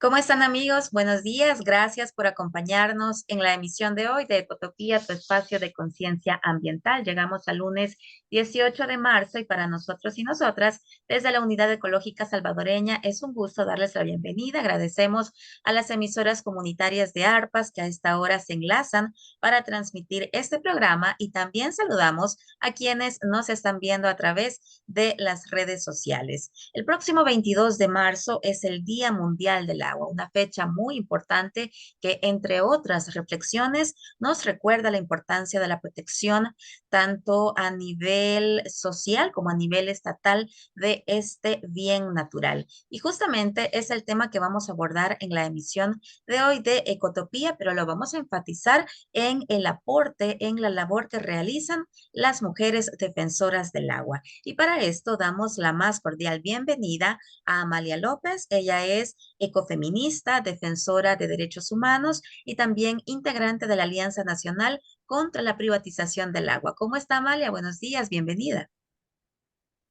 ¿Cómo están amigos? Buenos días. Gracias por acompañarnos en la emisión de hoy de Ecotopía, tu espacio de conciencia ambiental. Llegamos al lunes 18 de marzo y para nosotros y nosotras, desde la Unidad Ecológica Salvadoreña, es un gusto darles la bienvenida. Agradecemos a las emisoras comunitarias de ARPAS que a esta hora se enlazan para transmitir este programa y también saludamos a quienes nos están viendo a través de las redes sociales. El próximo 22 de marzo es el Día Mundial del Agua, una fecha muy importante que, entre otras reflexiones, nos recuerda la importancia de la protección tanto a nivel social como a nivel estatal de este bien natural. Y justamente es el tema que vamos a abordar en la emisión de hoy de Ecotopía, pero lo vamos a enfatizar en el aporte, en la labor que realizan las mujeres defensoras del agua. Y para esto damos la más cordial bienvenida a Amalia López. Ella es ecofeminista, defensora de derechos humanos y también integrante de la Alianza Nacional contra la Privatización del Agua. ¿Cómo está Amalia? Buenos días, bienvenida.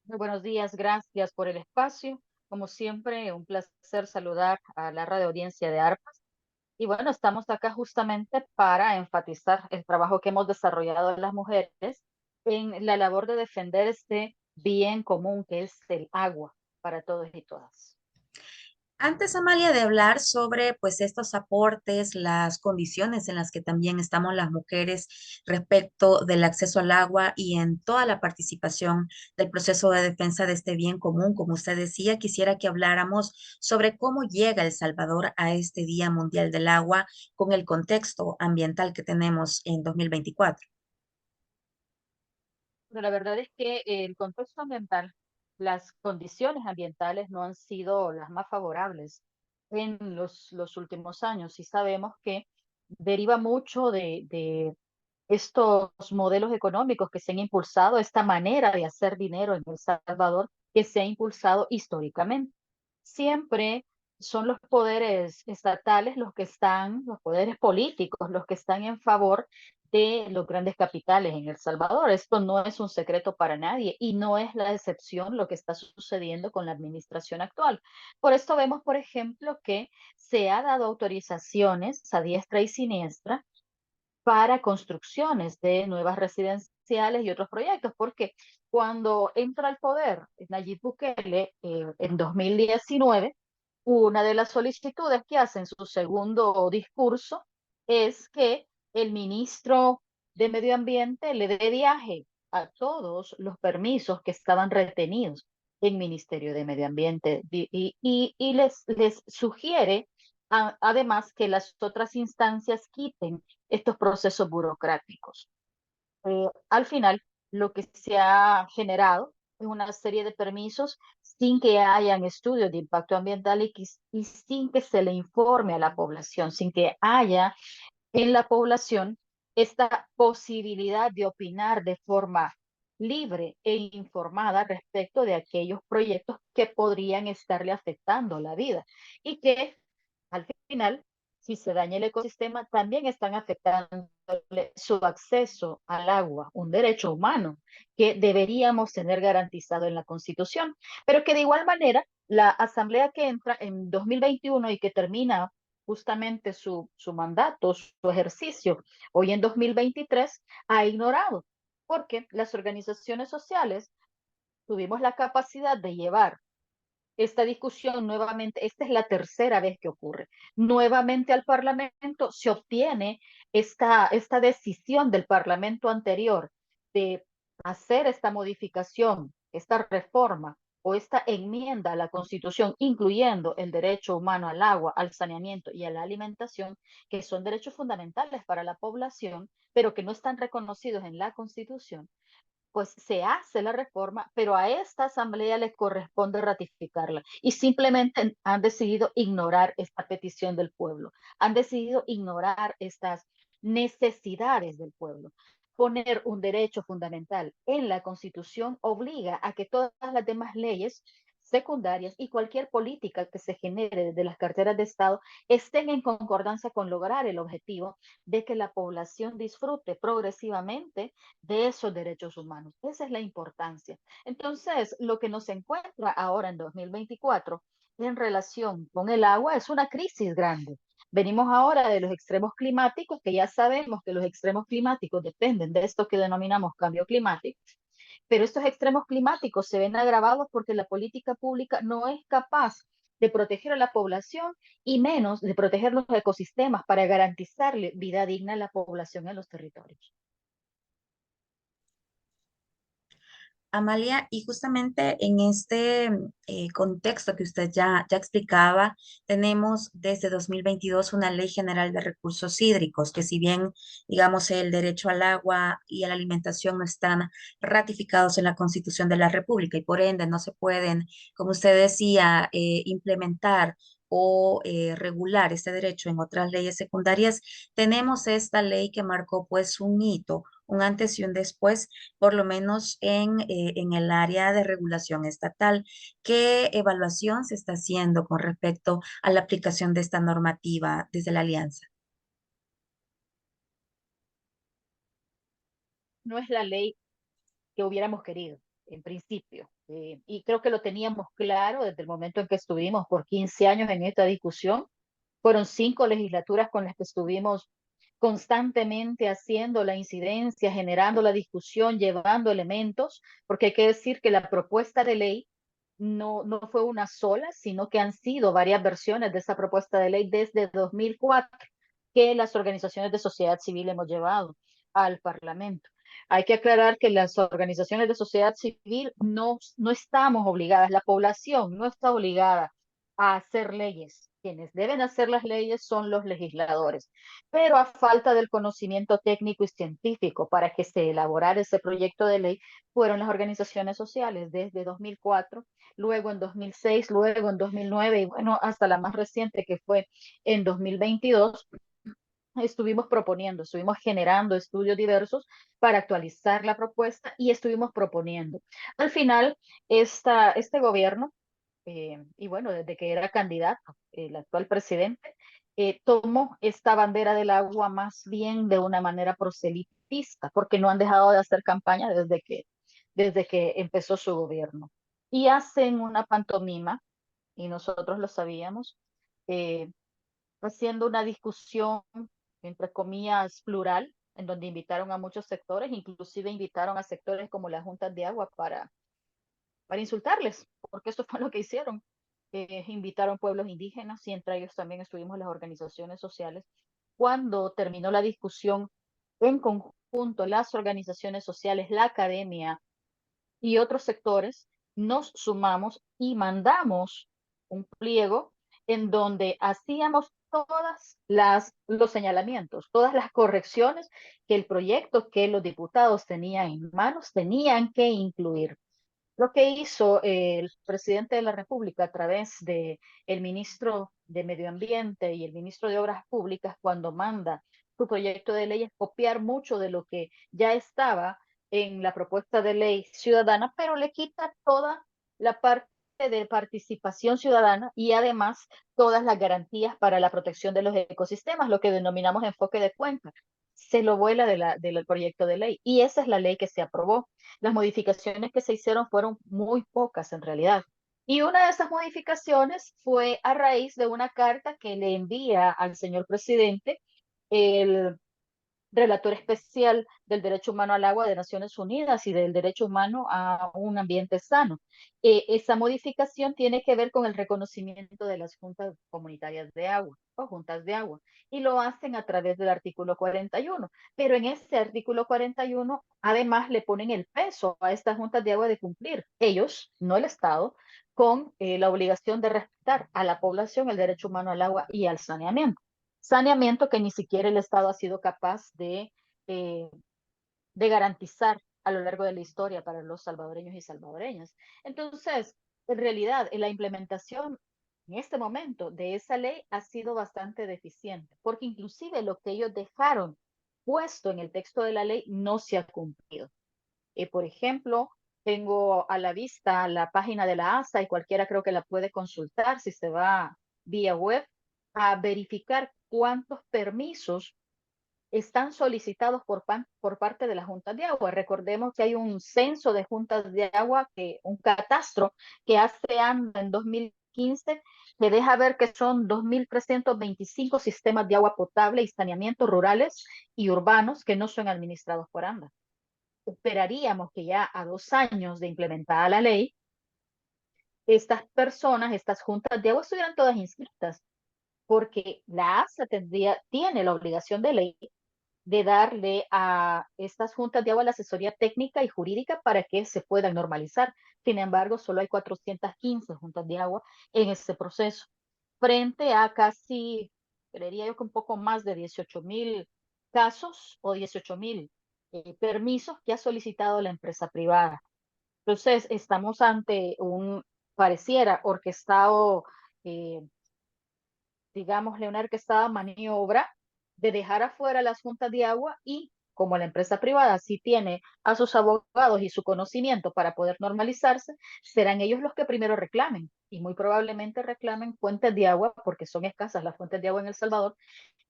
Muy buenos días, gracias por el espacio. Como siempre, un placer saludar a la radio audiencia de ARPAS. Y bueno, estamos acá justamente para enfatizar el trabajo que hemos desarrollado las mujeres en la labor de defender este bien común que es el agua para todos y todas. Antes, Amalia, de hablar sobre pues estos aportes, las condiciones en las que también estamos las mujeres respecto del acceso al agua y en toda la participación del proceso de defensa de este bien común, como usted decía, quisiera que habláramos sobre cómo llega El Salvador a este Día Mundial del Agua con el contexto ambiental que tenemos en 2024. Pero la verdad es que el contexto ambiental, las condiciones ambientales no han sido las más favorables en los últimos años y sabemos que deriva mucho de estos modelos económicos que se han impulsado, esta manera de hacer dinero en El Salvador que se ha impulsado históricamente. Siempre son los poderes estatales los poderes políticos, los que están en favor de los grandes capitales en El Salvador. Esto no es un secreto para nadie y no es la excepción lo que está sucediendo con la administración actual. Por esto vemos, por ejemplo, que se ha dado autorizaciones a diestra y siniestra para construcciones de nuevas residenciales y otros proyectos, porque cuando entra al poder Nayib Bukele en 2019, una de las solicitudes que hace en su segundo discurso es que el ministro de Medio Ambiente le dé viaje a todos los permisos que estaban retenidos en Ministerio de Medio Ambiente y les sugiere además que las otras instancias quiten estos procesos burocráticos. Al final, lo que se ha generado es una serie de permisos sin que hayan estudios de impacto ambiental y sin que se le informe a la población, sin que haya en la población esta posibilidad de opinar de forma libre e informada respecto de aquellos proyectos que podrían estarle afectando la vida y que al final, si se daña el ecosistema, también están afectando su acceso al agua, un derecho humano que deberíamos tener garantizado en la Constitución, pero que de igual manera la asamblea que entra en 2021 y que termina justamente su mandato, su ejercicio, hoy en 2023, ha ignorado, porque las organizaciones sociales tuvimos la capacidad de llevar esta discusión nuevamente, esta es la tercera vez que ocurre. Nuevamente al Parlamento se obtiene esta decisión del Parlamento anterior de hacer esta modificación, esta reforma o esta enmienda a la Constitución, incluyendo el derecho humano al agua, al saneamiento y a la alimentación, que son derechos fundamentales para la población, pero que no están reconocidos en la Constitución, pues se hace la reforma, pero a esta asamblea le corresponde ratificarla y simplemente han decidido ignorar esta petición del pueblo, han decidido ignorar estas necesidades del pueblo. Poner un derecho fundamental en la Constitución obliga a que todas las demás leyes secundarias y cualquier política que se genere desde las carteras de Estado estén en concordancia con lograr el objetivo de que la población disfrute progresivamente de esos derechos humanos. Esa es la importancia. Entonces, lo que nos encuentra ahora en 2024 en relación con el agua es una crisis grande. Venimos ahora de los extremos climáticos, que ya sabemos que los extremos climáticos dependen de esto que denominamos cambio climático, pero estos extremos climáticos se ven agravados porque la política pública no es capaz de proteger a la población y menos de proteger los ecosistemas para garantizarle vida digna a la población en los territorios. Amalia, y justamente en este contexto que usted ya explicaba, tenemos desde 2022 una Ley General de Recursos Hídricos, que si bien, digamos, el derecho al agua y a la alimentación no están ratificados en la Constitución de la República y por ende no se pueden, como usted decía, implementar o regular este derecho en otras leyes secundarias, tenemos esta ley que marcó pues un hito, un antes y un después por lo menos en el área de regulación estatal. ¿Qué evaluación se está haciendo con respecto a la aplicación de esta normativa desde la alianza? No es la ley que hubiéramos querido en principio. Y creo que lo teníamos claro desde el momento en que estuvimos por 15 años en esta discusión. Fueron 5 legislaturas con las que estuvimos constantemente haciendo la incidencia, generando la discusión, llevando elementos, porque hay que decir que la propuesta de ley no fue una sola, sino que han sido varias versiones de esa propuesta de ley desde 2004 que las organizaciones de sociedad civil hemos llevado al Parlamento. Hay que aclarar que las organizaciones de sociedad civil no estamos obligadas, la población no está obligada a hacer leyes. Quienes deben hacer las leyes son los legisladores, pero a falta del conocimiento técnico y científico para que se elaborara ese proyecto de ley, fueron las organizaciones sociales desde 2004, luego en 2006, luego en 2009 y bueno, hasta la más reciente que fue en 2022, estuvimos generando estudios diversos para actualizar la propuesta y estuvimos proponiendo. Al final, este gobierno, y bueno, desde que era candidato, el actual presidente, tomó esta bandera del agua más bien de una manera proselitista, porque no han dejado de hacer campaña desde que empezó su gobierno. Y hacen una pantomima, y nosotros lo sabíamos, eh, haciendo una discusión, entre comillas, plural, en donde invitaron a muchos sectores, inclusive invitaron a sectores como las juntas de agua para insultarles, porque eso fue lo que hicieron. Invitaron pueblos indígenas y entre ellos también estuvimos las organizaciones sociales. Cuando terminó la discusión en conjunto, las organizaciones sociales, la academia y otros sectores, nos sumamos y mandamos un pliego en donde hacíamos los señalamientos, todas las correcciones que el proyecto que los diputados tenían en manos tenían que incluir. Lo que hizo el presidente de la República a través de el ministro de Medio Ambiente y el ministro de Obras Públicas cuando manda su proyecto de ley es copiar mucho de lo que ya estaba en la propuesta de ley ciudadana, pero le quita toda la parte de participación ciudadana y además todas las garantías para la protección de los ecosistemas, lo que denominamos enfoque de cuenca. Se lo vuela del proyecto de ley y esa es la ley que se aprobó. Las modificaciones que se hicieron fueron muy pocas en realidad. Y una de esas modificaciones fue a raíz de una carta que le envía al señor presidente el relator especial del derecho humano al agua de Naciones Unidas y del derecho humano a un ambiente sano. Esa modificación tiene que ver con el reconocimiento de las juntas comunitarias de agua o juntas de agua y lo hacen a través del artículo 41. Pero en ese artículo 41 además le ponen el peso a estas juntas de agua de cumplir, ellos, no el Estado, con la obligación de respetar a la población el derecho humano al agua y al saneamiento. Saneamiento que ni siquiera el Estado ha sido capaz eh, de garantizar a lo largo de la historia para los salvadoreños y salvadoreñas. Entonces, en realidad, la implementación en este momento de esa ley ha sido bastante deficiente, porque inclusive lo que ellos dejaron puesto en el texto de la ley no se ha cumplido. Por ejemplo, tengo a la vista la página de la ASA y cualquiera creo que la puede consultar si se va vía web a verificar cuántos permisos están solicitados por parte de las juntas de agua. Recordemos que hay un censo de juntas de agua, un catastro que hace ANDA en 2015 2015, que deja ver que son 2.325 sistemas de agua potable y saneamiento rurales y urbanos que no son administrados por ANDA. Esperaríamos que ya a 2 años de implementada la ley, estas personas, estas juntas de agua estuvieran todas inscritas, porque la ASA tiene la obligación de ley de darle a estas juntas de agua la asesoría técnica y jurídica para que se puedan normalizar. Sin embargo, solo hay 415 juntas de agua en este proceso, frente a casi, creería yo que un poco más de 18.000 casos o 18.000 permisos que ha solicitado la empresa privada. Entonces, estamos ante un, pareciera, orquestado, eh, digámosle, una orquestada maniobra de dejar afuera las juntas de agua y como la empresa privada sí tiene a sus abogados y su conocimiento para poder normalizarse, serán ellos los que primero reclamen y muy probablemente reclamen fuentes de agua, porque son escasas las fuentes de agua en El Salvador,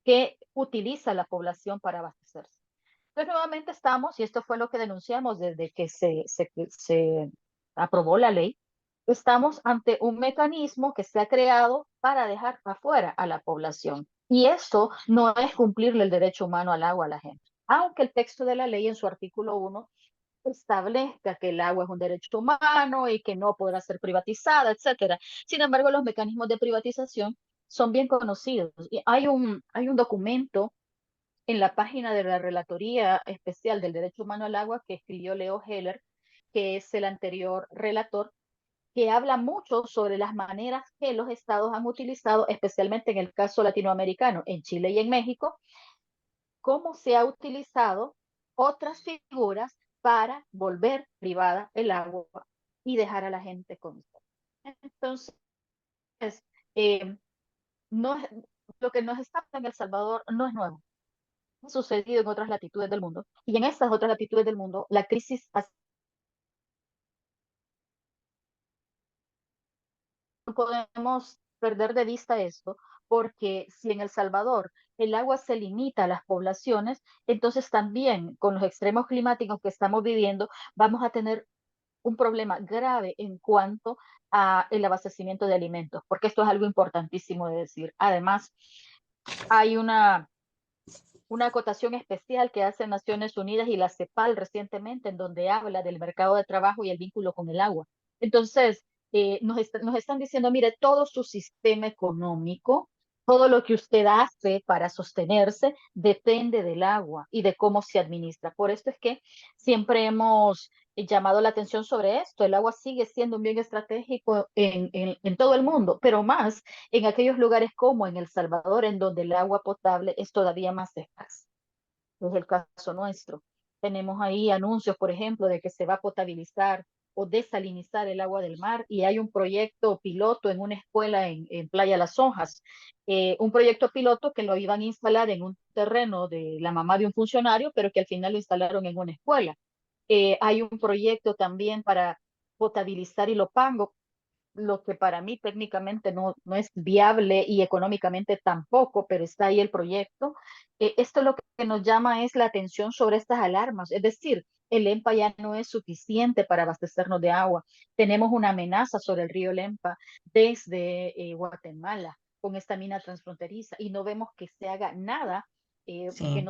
que utiliza la población para abastecerse. Entonces, nuevamente estamos, y esto fue lo que denunciamos desde que se aprobó la ley, estamos ante un mecanismo que se ha creado para dejar afuera a la población. Y esto no es cumplirle el derecho humano al agua a la gente. Aunque el texto de la ley en su artículo 1 establezca que el agua es un derecho humano y que no podrá ser privatizada, etcétera. Sin embargo, los mecanismos de privatización son bien conocidos. Y hay un documento en la página de la Relatoría Especial del Derecho Humano al Agua que escribió Leo Heller, que es el anterior relator, que habla mucho sobre las maneras que los estados han utilizado, especialmente en el caso latinoamericano, en Chile y en México, cómo se ha utilizado otras figuras para volver privada el agua y dejar a la gente con eso. Entonces, eh, no es, lo que nos está pasando en El Salvador no es nuevo, ha sucedido en otras latitudes del mundo. Y en estas otras latitudes del mundo, la crisis, no podemos perder de vista esto, porque si en El Salvador el agua se limita a las poblaciones, entonces también con los extremos climáticos que estamos viviendo, vamos a tener un problema grave en cuanto a el abastecimiento de alimentos, porque esto es algo importantísimo de decir. Además, hay una acotación especial que hace Naciones Unidas y la CEPAL recientemente, en donde habla del mercado de trabajo y el vínculo con el agua. Entonces, nos están diciendo, mire, todo su sistema económico, todo lo que usted hace para sostenerse, depende del agua y de cómo se administra. Por esto es que siempre hemos llamado la atención sobre esto. El agua sigue siendo un bien estratégico en todo el mundo, pero más en aquellos lugares como en El Salvador, en donde el agua potable es todavía más escasa. Es el caso nuestro. Tenemos ahí anuncios, por ejemplo, de que se va a potabilizar o desalinizar el agua del mar y hay un proyecto piloto en una escuela en Playa Las Hojas, un proyecto piloto que lo iban a instalar en un terreno de la mamá de un funcionario, pero que al final lo instalaron en una escuela. Hay un proyecto también para potabilizar Ilopango, lo que para mí técnicamente no es viable y económicamente tampoco, pero está ahí el proyecto. Esto lo que nos llama es la atención sobre estas alarmas, es decir, el EMPA ya no es suficiente para abastecernos de agua. Tenemos una amenaza sobre el río Lempa desde Guatemala con esta mina transfronteriza y no vemos que se haga nada, Sí.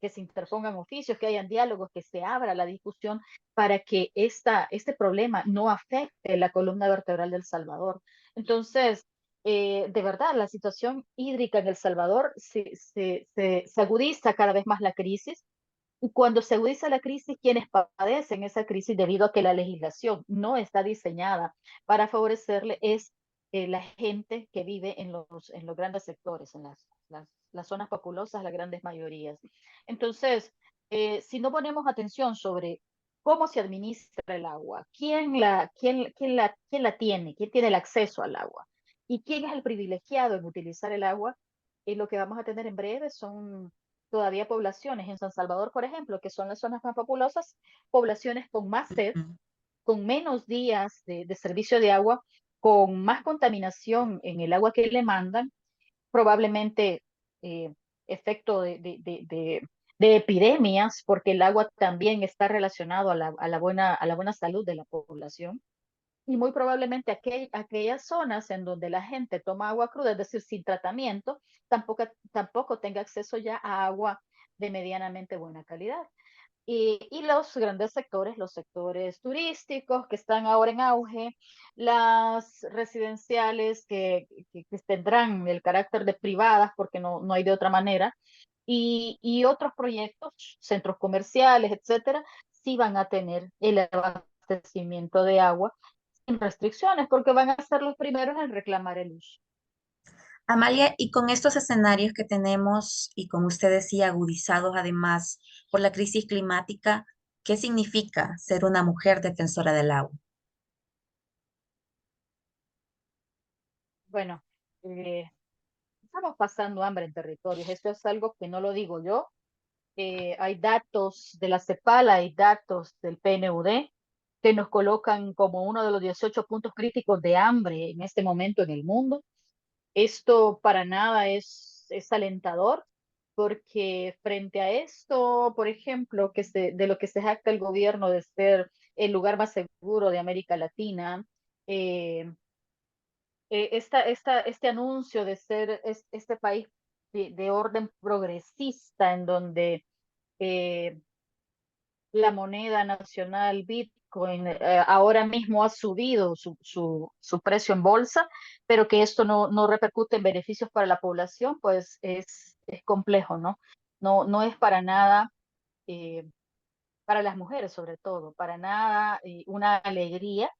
que se interpongan oficios, que hayan diálogos, que se abra la discusión para que este problema no afecte la columna vertebral del Salvador. Entonces, de verdad, la situación hídrica en El Salvador se agudiza cada vez más la crisis. Y cuando se agudiza la crisis, quienes padecen esa crisis debido a que la legislación no está diseñada para favorecerle es la gente que vive en los grandes sectores, en las zonas populosas, las grandes mayorías. Entonces, si no ponemos atención sobre cómo se administra el agua, quién la tiene, quién tiene el acceso al agua y quién es el privilegiado en utilizar el agua, lo que vamos a tener en breve son todavía poblaciones en San Salvador, por ejemplo, que son las zonas más populosas, poblaciones con más sed, Ujú. con menos días de servicio de agua, con más contaminación en el agua que le mandan, probablemente eh, efecto de epidemias, porque el agua también está relacionado a la buena salud de la población. y muy probablemente aquellas zonas en donde la gente toma agua cruda, es decir, sin tratamiento, tampoco tenga acceso ya a agua de medianamente buena calidad. Y los grandes sectores, los sectores turísticos que están ahora en auge, las residenciales que tendrán el carácter de privadas porque no hay de otra manera, y otros proyectos, centros comerciales, etcétera, sí van a tener el abastecimiento de agua sin restricciones porque van a ser los primeros en reclamar el uso. Amalia, y con estos escenarios que tenemos y como usted decía, agudizados además por la crisis climática, ¿qué significa ser una mujer defensora del agua? Bueno, eh, estamos pasando hambre en territorios. Esto es algo que no lo digo yo. Hay datos de la CEPAL, hay datos del PNUD que nos colocan como uno de los 18 puntos críticos de hambre en este momento en el mundo. Esto para nada es alentador, porque frente a esto, por ejemplo, de lo que se jacta el gobierno de ser el lugar más seguro de América Latina, eh, este anuncio de ser este país de orden progresista en donde eh, la moneda nacional Bitcoin ahora mismo ha subido su precio en bolsa, pero que esto no repercute en beneficios para la población, pues es complejo, ¿no? No es para nada, eh, para las mujeres sobre todo, para nada una alegría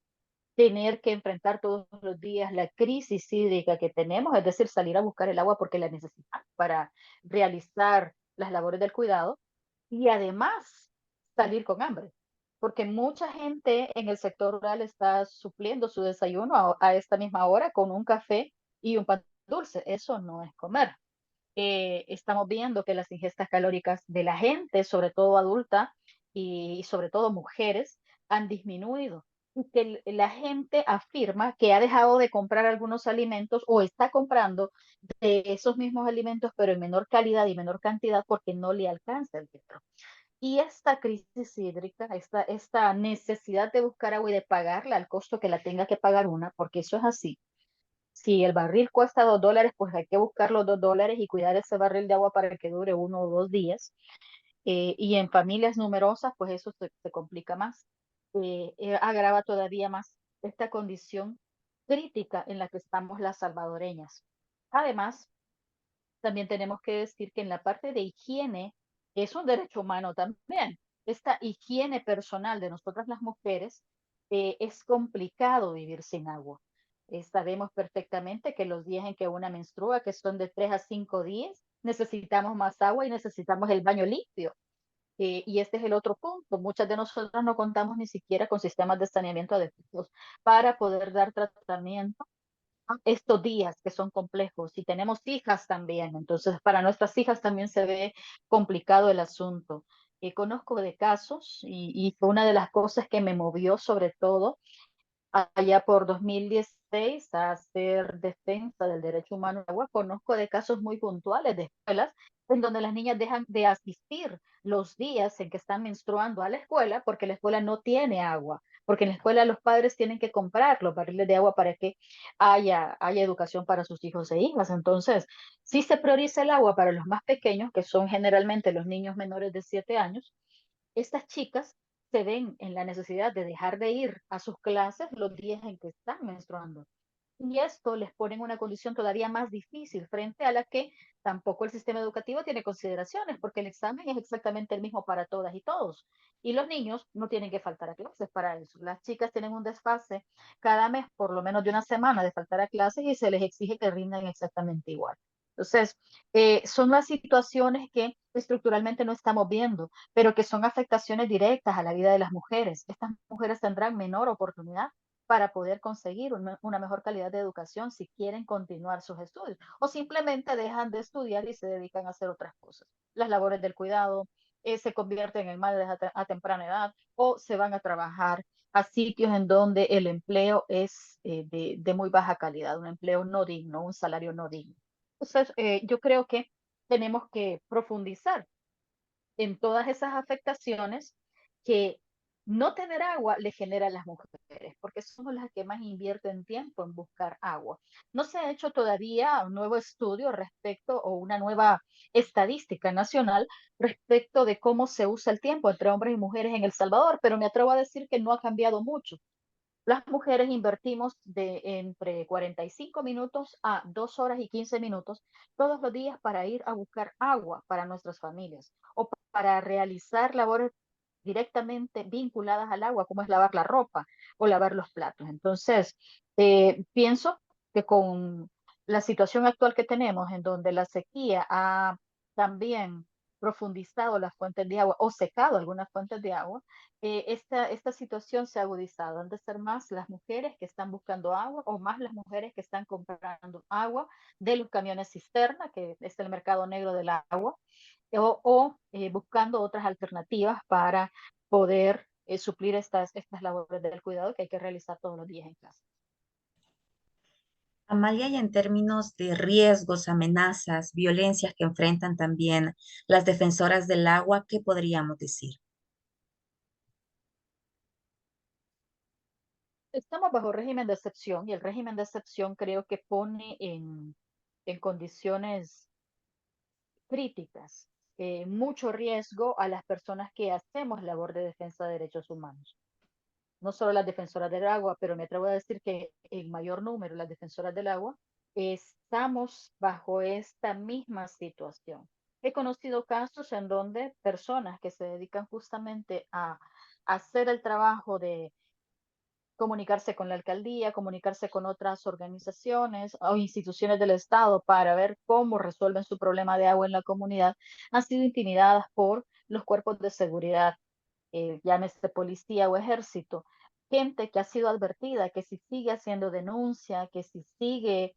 tener que enfrentar todos los días la crisis hídrica que tenemos, es decir, salir a buscar el agua porque la necesitamos para realizar las labores del cuidado y además salir con hambre, porque mucha gente en el sector rural está supliendo su desayuno a esta misma hora con un café y un pan dulce. Eso no es comer. Estamos viendo que las ingestas calóricas de la gente, sobre todo adulta y sobre todo mujeres, han disminuido. Y que la gente afirma que ha dejado de comprar algunos alimentos o está comprando de esos mismos alimentos, pero en menor calidad y menor cantidad porque no le alcanza el dinero. Y esta crisis hídrica, esta necesidad de buscar agua y de pagarla al costo que la tenga que pagar una, porque eso es así. Si el barril cuesta $2, pues hay que buscar los $2 y cuidar ese barril de agua para que dure 1 o 2 días. Y en familias numerosas, pues eso se complica más. Agrava todavía más esta condición crítica en la que estamos las salvadoreñas. Además, también tenemos que decir que en la parte de higiene es un derecho humano también. Esta higiene personal de nosotras las mujeres es complicado vivir sin agua. Sabemos perfectamente que los días en que una menstrua, que son de 3 a 5 días, necesitamos más agua y necesitamos el baño limpio. Y este es el otro punto. Muchas de nosotras no contamos ni siquiera con sistemas de saneamiento adecuados para poder dar tratamiento estos días que son complejos y tenemos hijas también, entonces para nuestras hijas también se ve complicado el asunto. Conozco de casos y fue una de las cosas que me movió sobre todo allá por 2016 a hacer defensa del derecho humano al agua. Conozco de casos muy puntuales de escuelas en donde las niñas dejan de asistir los días en que están menstruando a la escuela porque la escuela no tiene agua, porque en la escuela los padres tienen que comprar los barriles de agua para que haya educación para sus hijos e hijas. Entonces, si se prioriza el agua para los más pequeños, que son generalmente los niños menores de 7 años, estas chicas se ven en la necesidad de dejar de ir a sus clases los días en que están menstruando. Y esto les pone en una condición todavía más difícil frente a la que tampoco el sistema educativo tiene consideraciones, porque el examen es exactamente el mismo para todas y todos. Y los niños no tienen que faltar a clases para eso. Las chicas tienen un desfase cada mes, por lo menos de una semana, de faltar a clases y se les exige que rindan exactamente igual. Entonces, son las situaciones que estructuralmente no estamos viendo, pero que son afectaciones directas a la vida de las mujeres. Estas mujeres tendrán menor oportunidad para poder conseguir una mejor calidad de educación si quieren continuar sus estudios o simplemente dejan de estudiar y se dedican a hacer otras cosas. Las labores del cuidado se convierten en madres a temprana edad o se van a trabajar a sitios en donde el empleo es de muy baja calidad, un empleo no digno, un salario no digno. Entonces, yo creo que tenemos que profundizar en todas esas afectaciones que no tener agua le genera a las mujeres, porque somos las que más invierten tiempo en buscar agua. No se ha hecho todavía un nuevo estudio respecto o una nueva estadística nacional respecto de cómo se usa el tiempo entre hombres y mujeres en El Salvador, pero me atrevo a decir que no ha cambiado mucho. Las mujeres invertimos de entre 45 minutos a 2 horas y 15 minutos todos los días para ir a buscar agua para nuestras familias o para realizar labores directamente vinculadas al agua, como es lavar la ropa o lavar los platos. Entonces, pienso que con la situación actual que tenemos, en donde la sequía ha también profundizado las fuentes de agua o secado algunas fuentes de agua, esta situación se ha agudizado. Han de ser más las mujeres que están buscando agua o más las mujeres que están comprando agua de los camiones cisterna, que es el mercado negro del agua, o buscando otras alternativas para poder suplir estas labores del cuidado que hay que realizar todos los días en casa. Amalia, y en términos de riesgos, amenazas, violencias que enfrentan también las defensoras del agua, ¿qué podríamos decir? Estamos bajo régimen de excepción y el régimen de excepción creo que pone en condiciones críticas, mucho riesgo a las personas que hacemos labor de defensa de derechos humanos. No solo las defensoras del agua, pero me atrevo a decir que en mayor número las defensoras del agua estamos bajo esta misma situación. He conocido casos en donde personas que se dedican justamente a hacer el trabajo de comunicarse con la alcaldía, comunicarse con otras organizaciones o instituciones del Estado para ver cómo resuelven su problema de agua en la comunidad, han sido intimidadas por los cuerpos de seguridad, llámese policía o ejército, gente que ha sido advertida que si sigue haciendo denuncia, que si sigue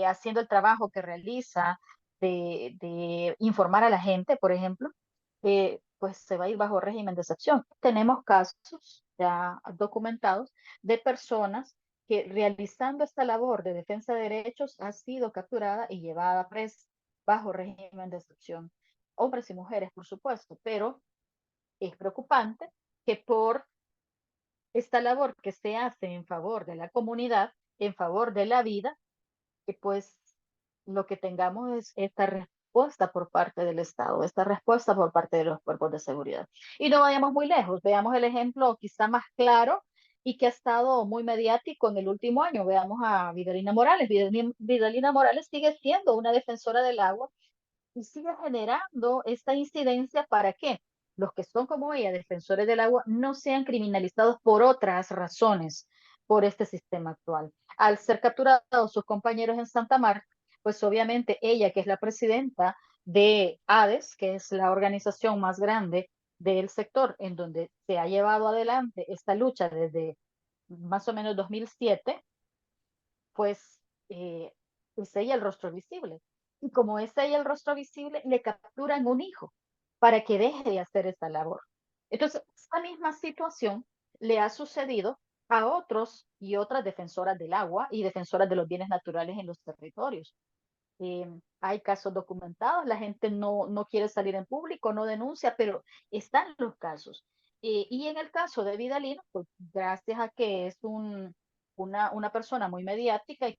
haciendo el trabajo que realiza de informar a la gente, por ejemplo, pues se va a ir bajo régimen de excepción. Tenemos casos ya documentados de personas que realizando esta labor de defensa de derechos ha sido capturada y llevada presa bajo régimen de excepción. Hombres y mujeres, por supuesto, pero es preocupante que por esta labor que se hace en favor de la comunidad, en favor de la vida, que pues lo que tengamos es esta respuesta por parte del Estado, esta respuesta por parte de los cuerpos de seguridad. Y no vayamos muy lejos, veamos el ejemplo quizá más claro y que ha estado muy mediático en el último año. Veamos a Vidalina Morales. Vidalina Morales sigue siendo una defensora del agua y sigue generando esta incidencia para que los que son como ella, defensores del agua, no sean criminalizados por otras razones por este sistema actual. Al ser capturados sus compañeros en Santa Marta, pues obviamente ella, que es la presidenta de ADES, que es la organización más grande del sector en donde se ha llevado adelante esta lucha desde más o menos 2007, pues es ella el rostro visible. Y como es ella el rostro visible, le capturan un hijo para que deje de hacer esta labor. Entonces, esta misma situación le ha sucedido a otros y otras defensoras del agua y defensoras de los bienes naturales en los territorios. Hay casos documentados, la gente no quiere salir en público, no denuncia, pero están los casos. Y en el caso de Vidalino, pues gracias a que es una persona muy mediática y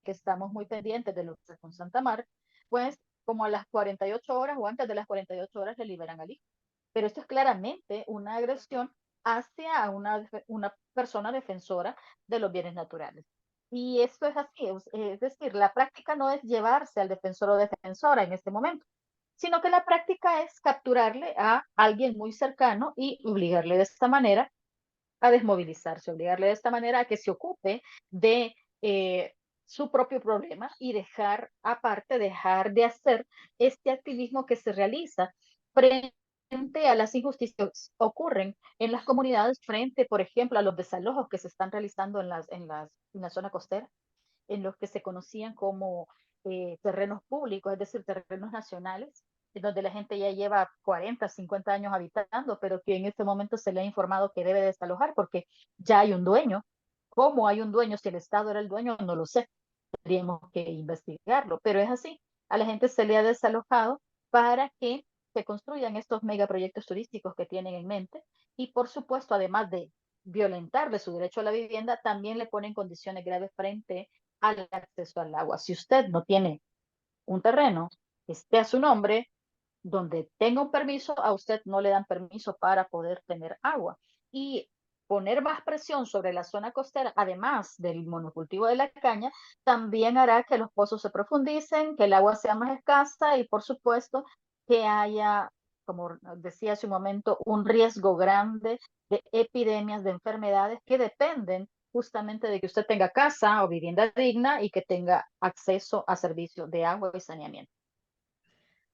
que estamos muy pendientes de lo que pasa con Santa Marta, pues como a las 48 horas o antes de las 48 horas le liberan al hijo. Pero esto es claramente una agresión hacia una persona defensora de los bienes naturales. Y esto es así, es decir, la práctica no es llevarse al defensor o defensora en este momento, sino que la práctica es capturarle a alguien muy cercano y obligarle de esta manera a desmovilizarse, obligarle de esta manera a que se ocupe de su propio problema y dejar de hacer este activismo que se realiza frente a las injusticias que ocurren en las comunidades, frente, por ejemplo, a los desalojos que se están realizando en la zona costera, en los que se conocían como terrenos públicos, es decir, terrenos nacionales, en donde la gente ya lleva 40, 50 años habitando, pero que en este momento se le ha informado que debe desalojar porque ya hay un dueño. ¿Cómo hay un dueño? Si el Estado era el dueño, no lo sé. Tendríamos que investigarlo, pero es así. A la gente se le ha desalojado para que se construyan estos megaproyectos turísticos que tienen en mente y por supuesto, además de violentarle su derecho a la vivienda, también le ponen condiciones graves frente al acceso al agua. Si usted no tiene un terreno que esté a su nombre, donde tenga un permiso, a usted no le dan permiso para poder tener agua. Y poner más presión sobre la zona costera, además del monocultivo de la caña, también hará que los pozos se profundicen, que el agua sea más escasa y, por supuesto, que haya, como decía hace un momento, un riesgo grande de epidemias, de enfermedades que dependen justamente de que usted tenga casa o vivienda digna y que tenga acceso a servicios de agua y saneamiento.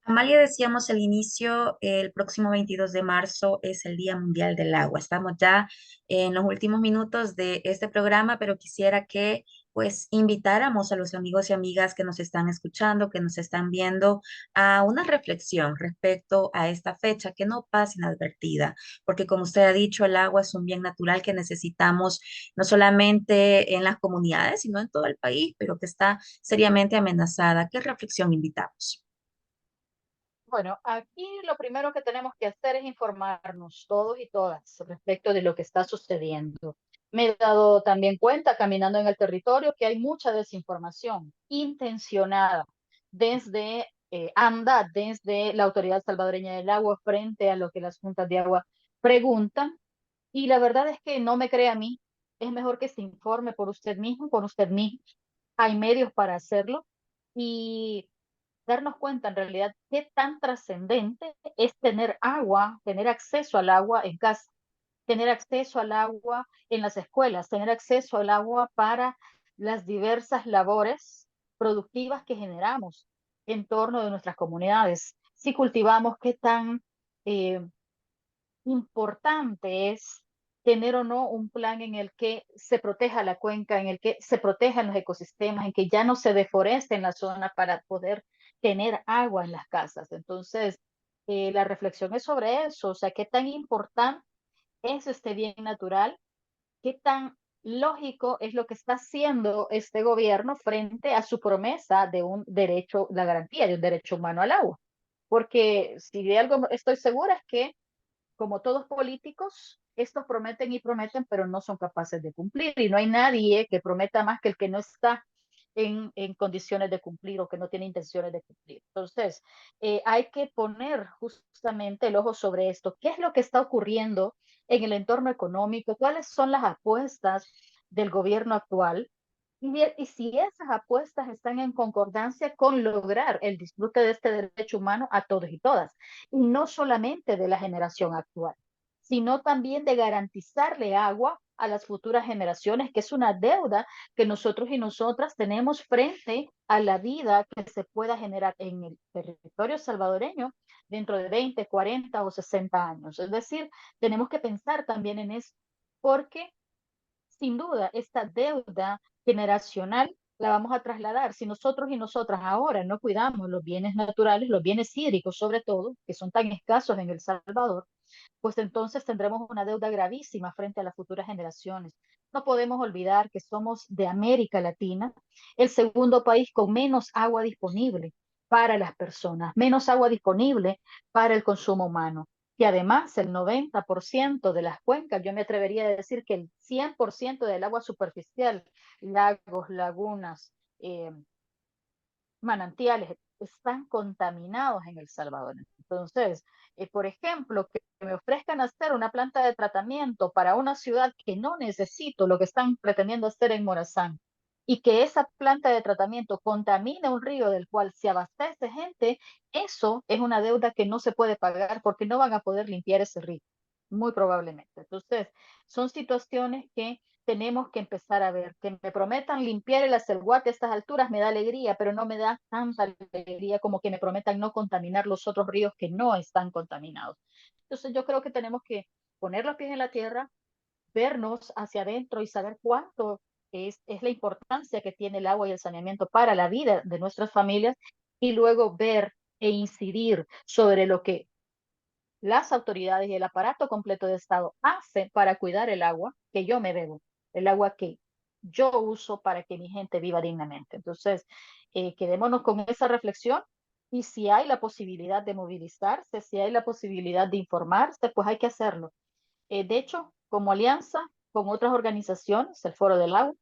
Amalia, decíamos al inicio, el próximo 22 de marzo es el Día Mundial del Agua. Estamos ya en los últimos minutos de este programa, pero quisiera que pues invitáramos a los amigos y amigas que nos están escuchando, que nos están viendo, a una reflexión respecto a esta fecha que no pase inadvertida, porque como usted ha dicho, el agua es un bien natural que necesitamos no solamente en las comunidades, sino en todo el país, pero que está seriamente amenazada. ¿Qué reflexión invitamos? Bueno, aquí lo primero que tenemos que hacer es informarnos todos y todas respecto de lo que está sucediendo. Me he dado también cuenta caminando en el territorio que hay mucha desinformación intencionada desde ANDA, desde la Autoridad Salvadoreña del Agua, frente a lo que las juntas de agua preguntan. Y la verdad es que no me cree a mí. Es mejor que se informe por usted mismo, por usted mismo. Hay medios para hacerlo. Y darnos cuenta en realidad qué tan trascendente es tener agua, tener acceso al agua en casa, tener acceso al agua en las escuelas, tener acceso al agua para las diversas labores productivas que generamos en torno de nuestras comunidades. Si cultivamos, qué tan eh, importante es tener o no un plan en el que se proteja la cuenca, en el que se protejan los ecosistemas, en que ya no se deforeste en la zona para poder tener agua en las casas. Entonces, la reflexión es sobre eso, o sea, qué tan importante es este bien natural, qué tan lógico es lo que está haciendo este gobierno frente a su promesa de un derecho, la garantía de un derecho humano al agua. Porque si de algo estoy segura es que como todos políticos, estos prometen y prometen, pero no son capaces de cumplir. Y no hay nadie que prometa más que el que no está en condiciones de cumplir o que no tiene intenciones de cumplir. Entonces, hay que poner justamente el ojo sobre esto. ¿Qué es lo que está ocurriendo en el entorno económico? ¿Cuáles son las apuestas del gobierno actual? Y si esas apuestas están en concordancia con lograr el disfrute de este derecho humano a todos y todas, y no solamente de la generación actual, sino también de garantizarle agua a las futuras generaciones, que es una deuda que nosotros y nosotras tenemos frente a la vida que se pueda generar en el territorio salvadoreño dentro de 20, 40 o 60 años. Es decir, tenemos que pensar también en eso, porque sin duda, esta deuda generacional la vamos a trasladar. Si nosotros y nosotras ahora no cuidamos los bienes naturales, los bienes hídricos sobre todo, que son tan escasos en El Salvador, pues entonces tendremos una deuda gravísima frente a las futuras generaciones. No podemos olvidar que somos de América Latina el segundo país con menos agua disponible para las personas, menos agua disponible para el consumo humano. Y además el 90% de las cuencas, yo me atrevería a decir que el 100% del agua superficial, lagos, lagunas, manantiales están contaminados en El Salvador. Entonces, por ejemplo, que me ofrezcan hacer una planta de tratamiento para una ciudad que no necesito, lo que están pretendiendo hacer en Morazán, y que esa planta de tratamiento contamine un río del cual se abastece gente, eso es una deuda que no se puede pagar porque no van a poder limpiar ese río, muy probablemente. Entonces, son situaciones que tenemos que empezar a ver. Que me prometan limpiar el Acelguate a estas alturas me da alegría, pero no me da tanta alegría como que me prometan no contaminar los otros ríos que no están contaminados. Entonces yo creo que tenemos que poner los pies en la tierra, vernos hacia adentro y saber cuánto es la importancia que tiene el agua y el saneamiento para la vida de nuestras familias y luego ver e incidir sobre lo que las autoridades y el aparato completo de Estado hacen para cuidar el agua que yo me bebo, el agua que yo uso para que mi gente viva dignamente. Entonces, quedémonos con esa reflexión y si hay la posibilidad de movilizarse, si hay la posibilidad de informarse, pues hay que hacerlo. de hecho, como alianza con otras organizaciones, el Foro del Agua,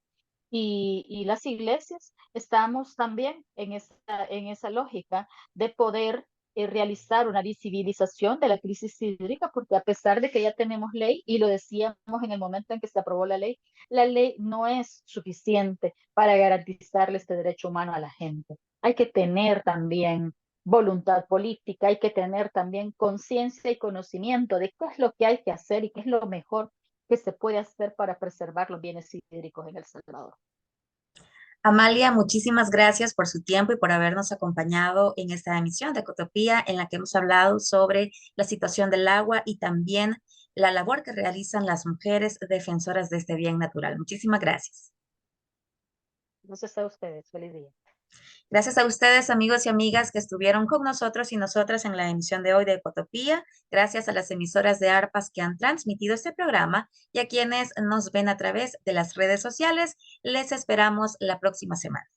y las iglesias, estamos también en esa lógica de poder realizar una visibilización de la crisis hídrica, porque a pesar de que ya tenemos ley, y lo decíamos en el momento en que se aprobó la ley no es suficiente para garantizarle este derecho humano a la gente. Hay que tener también voluntad política, hay que tener también conciencia y conocimiento de qué es lo que hay que hacer y qué es lo mejor que se puede hacer para preservar los bienes hídricos en El Salvador. Amalia, muchísimas gracias por su tiempo y por habernos acompañado en esta emisión de Ecotopía, en la que hemos hablado sobre la situación del agua y también la labor que realizan las mujeres defensoras de este bien natural. Muchísimas gracias. Gracias a ustedes. Feliz día. Gracias a ustedes, amigos y amigas, que estuvieron con nosotros y nosotras en la emisión de hoy de Ecotopía. Gracias a las emisoras de ARPAS que han transmitido este programa y a quienes nos ven a través de las redes sociales. Les esperamos la próxima semana.